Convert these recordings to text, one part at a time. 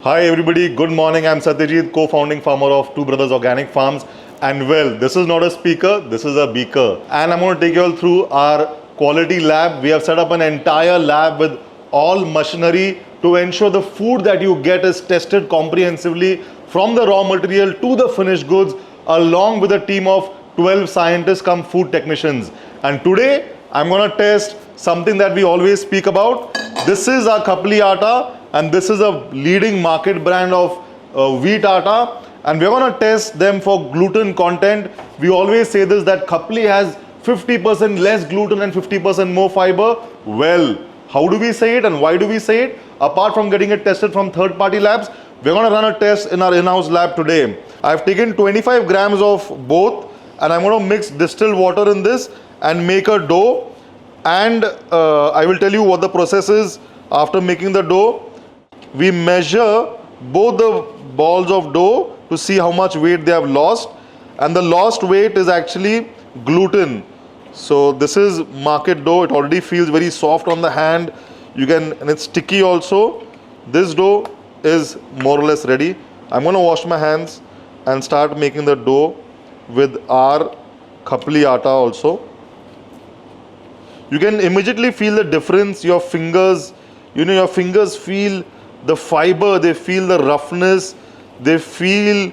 Hi everybody, good morning. I'm Satyajit, co-founding farmer of Two Brothers Organic Farms. And well, this is not a speaker, this is a beaker. And I'm going to take you all through our quality lab. We have set up an entire lab with all machinery to ensure the food that you get is tested comprehensively from the raw material to the finished goods, along with a team of 12 scientists come food technicians. And today, I'm going to test something that we always speak about. This is our Khapli Atta. And this is a leading market brand of wheat atta, and we're going to test them for gluten content. We always say this, that Khapli has 50% less gluten and 50% more fiber. Well, how do we say it and why do we say it? Apart from getting it tested from third-party labs, we're going to run a test in our in-house lab today. I've taken 25 grams of both, and I'm going to mix distilled water in this and make a dough. And I will tell you what the process is after making the dough. We measure both the balls of dough to see how much weight they have lost, and the lost weight is actually gluten. So this is market dough. It already feels very soft on the hand. And it's sticky also. This dough is more or less ready. I'm going to wash my hands and start making the dough with our Khapli Atta also. You can immediately feel the difference. Your fingers, your fingers feel the fiber, they feel the roughness, they feel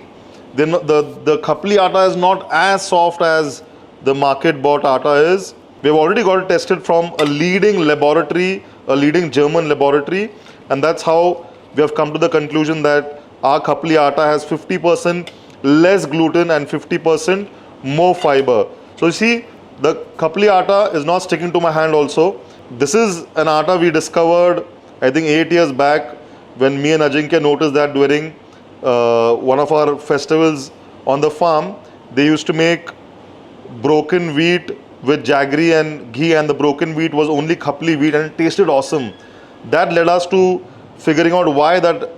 the Khapli Atta is not as soft as the market bought atta is. We've already got it tested from a leading laboratory, a leading German laboratory, and that's how we have come to the conclusion that our Khapli Atta has 50% less gluten and 50% more fiber. So you see, the Khapli Atta is not sticking to my hand also. This is an atta we discovered, I think 8 years back, when me and Ajinkya noticed that during one of our festivals on the farm, they used to make broken wheat with jaggery and ghee, and the broken wheat was only Khapli wheat and it tasted awesome. That led us to figuring out why that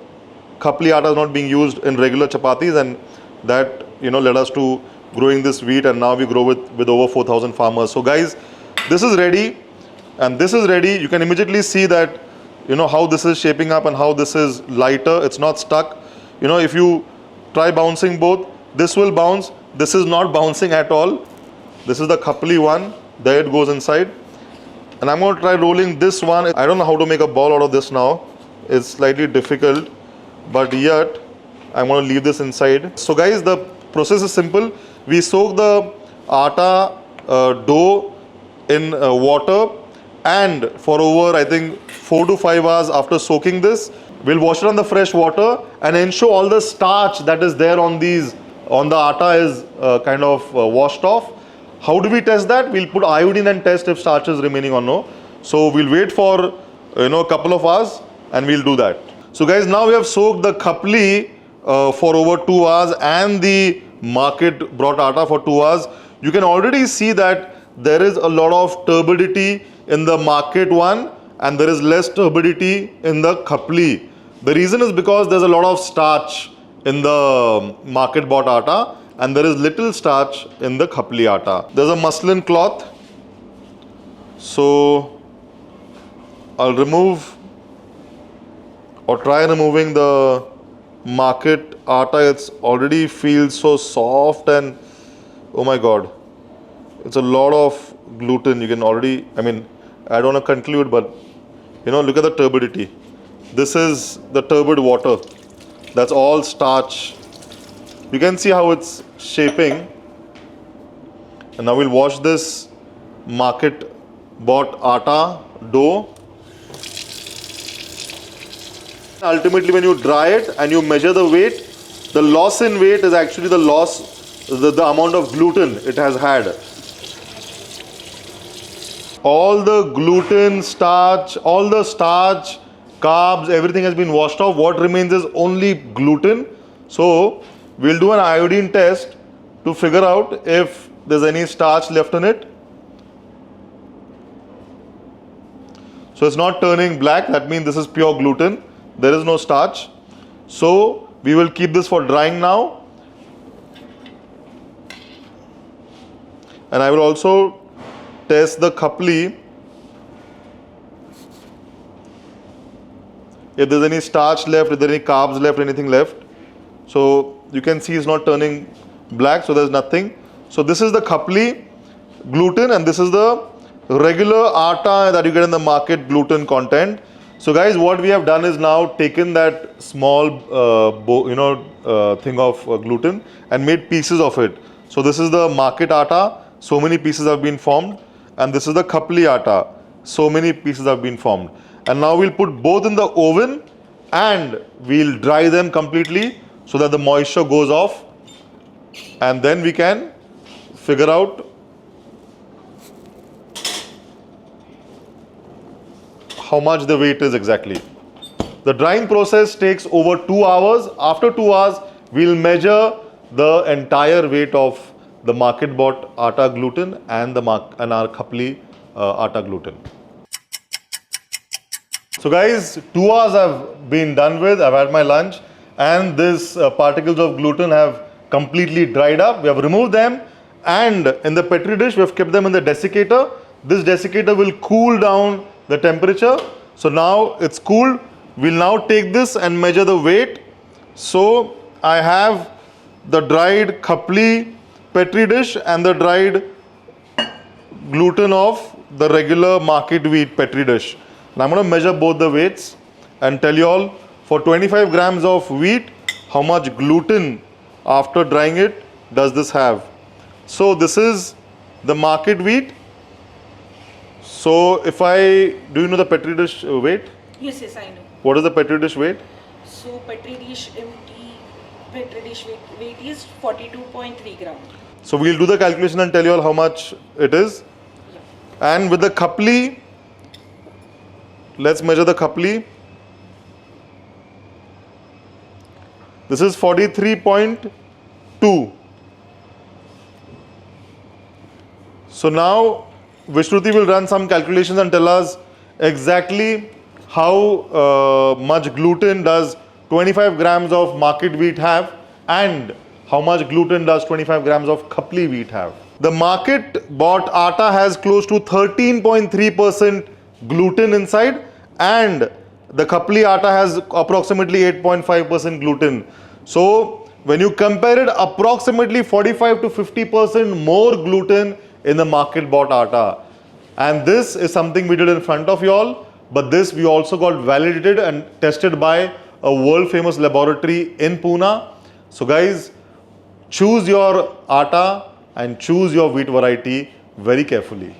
Khapli Atta is not being used in regular chapatis, and that led us to growing this wheat, and now we grow with over 4,000 farmers. So guys, this is ready and this is ready. You can immediately see that how this is shaping up and how this is lighter. It's not stuck. If you try bouncing both, this will bounce. This is not bouncing at all. This is the Khapli one. There it goes inside. And I'm going to try rolling this one. I don't know how to make a ball out of this now. It's slightly difficult, but yet I'm going to leave this inside. So guys, the process is simple. We soak the atta dough in water, and for over, I think, 4 to 5 hours after soaking this, we'll wash it on the fresh water and ensure all the starch that is there on the atta is kind of washed off. How do we test that? We'll put iodine and test if starch is remaining or no. So we'll wait for a couple of hours and we'll do that. So guys, now we have soaked the Khapli for over 2 hours and the market brought atta for 2 hours. You can already see that there is a lot of turbidity in the market one, and there is less turbidity in the Khapli. The reason is because there's a lot of starch in the market bought atta, and there is little starch in the Khapli atta. There's a muslin cloth. So I'll remove or try removing the market atta. It's already feels so soft, and oh my god, it's a lot of gluten. You can already, I don't want to conclude, but look at the turbidity. This is the turbid water. That's all starch. You can see how it's shaping. And now we'll wash this market bought atta dough. Ultimately, when you dry it and you measure the weight, the loss in weight is actually the amount of gluten it has had. All the gluten, starch, carbs, everything has been washed off. What remains is only gluten. So we'll do an iodine test to figure out if there's any starch left in it. So it's not turning black. That means this is pure gluten. There is no starch. So we will keep this for drying now. And I will also test the Khapli if there's any starch left, if there's any carbs left, anything left. So you can see it's not turning black, so there's nothing. So this is the khapli gluten, and this is the regular atta that you get in the market gluten content. So guys, what we have done is now taken that small thing of gluten and made pieces of it. So this is the market atta, so many pieces have been formed, and this is the khapli atta, so many pieces have been formed. And now we'll put both in the oven and we'll dry them completely so that the moisture goes off, and then we can figure out how much the weight is exactly. The drying process takes over 2 hours. After 2 hours, we'll measure the entire weight of the market bought atta gluten and our khapli atta gluten. So guys, 2 hours have been done with. I've had my lunch, and these particles of gluten have completely dried up. We have removed them, and in the petri dish we have kept them in the desiccator. This desiccator will cool down the temperature. So now it's cooled. We'll now take this and measure the weight. So I have the dried khapli petri dish and the dried gluten of the regular market wheat petri dish. Now I'm going to measure both the weights and tell you all, for 25 grams of wheat, how much gluten after drying it does this have. So this is the market wheat. So if do you know the petri dish weight? Yes, I know. What is the petri dish weight? So petri dish empty petri dish weight is 42.3 gram. So we'll do the calculation and tell you all how much it is. Yeah. And with the khapli, let's measure the khapli. This is 43.2. So now Vishruti will run some calculations and tell us exactly how much gluten does 25 grams of market wheat have and how much gluten does 25 grams of khapli wheat have. The market bought atta has close to 13.3% gluten inside, and the khapli atta has approximately 8.5% gluten. So when you compare it, approximately 45 to 50% more gluten in the market bought atta. And this is something we did in front of you all, but this we also got validated and tested by a world famous laboratory in Pune. So guys, choose your atta and choose your wheat variety very carefully.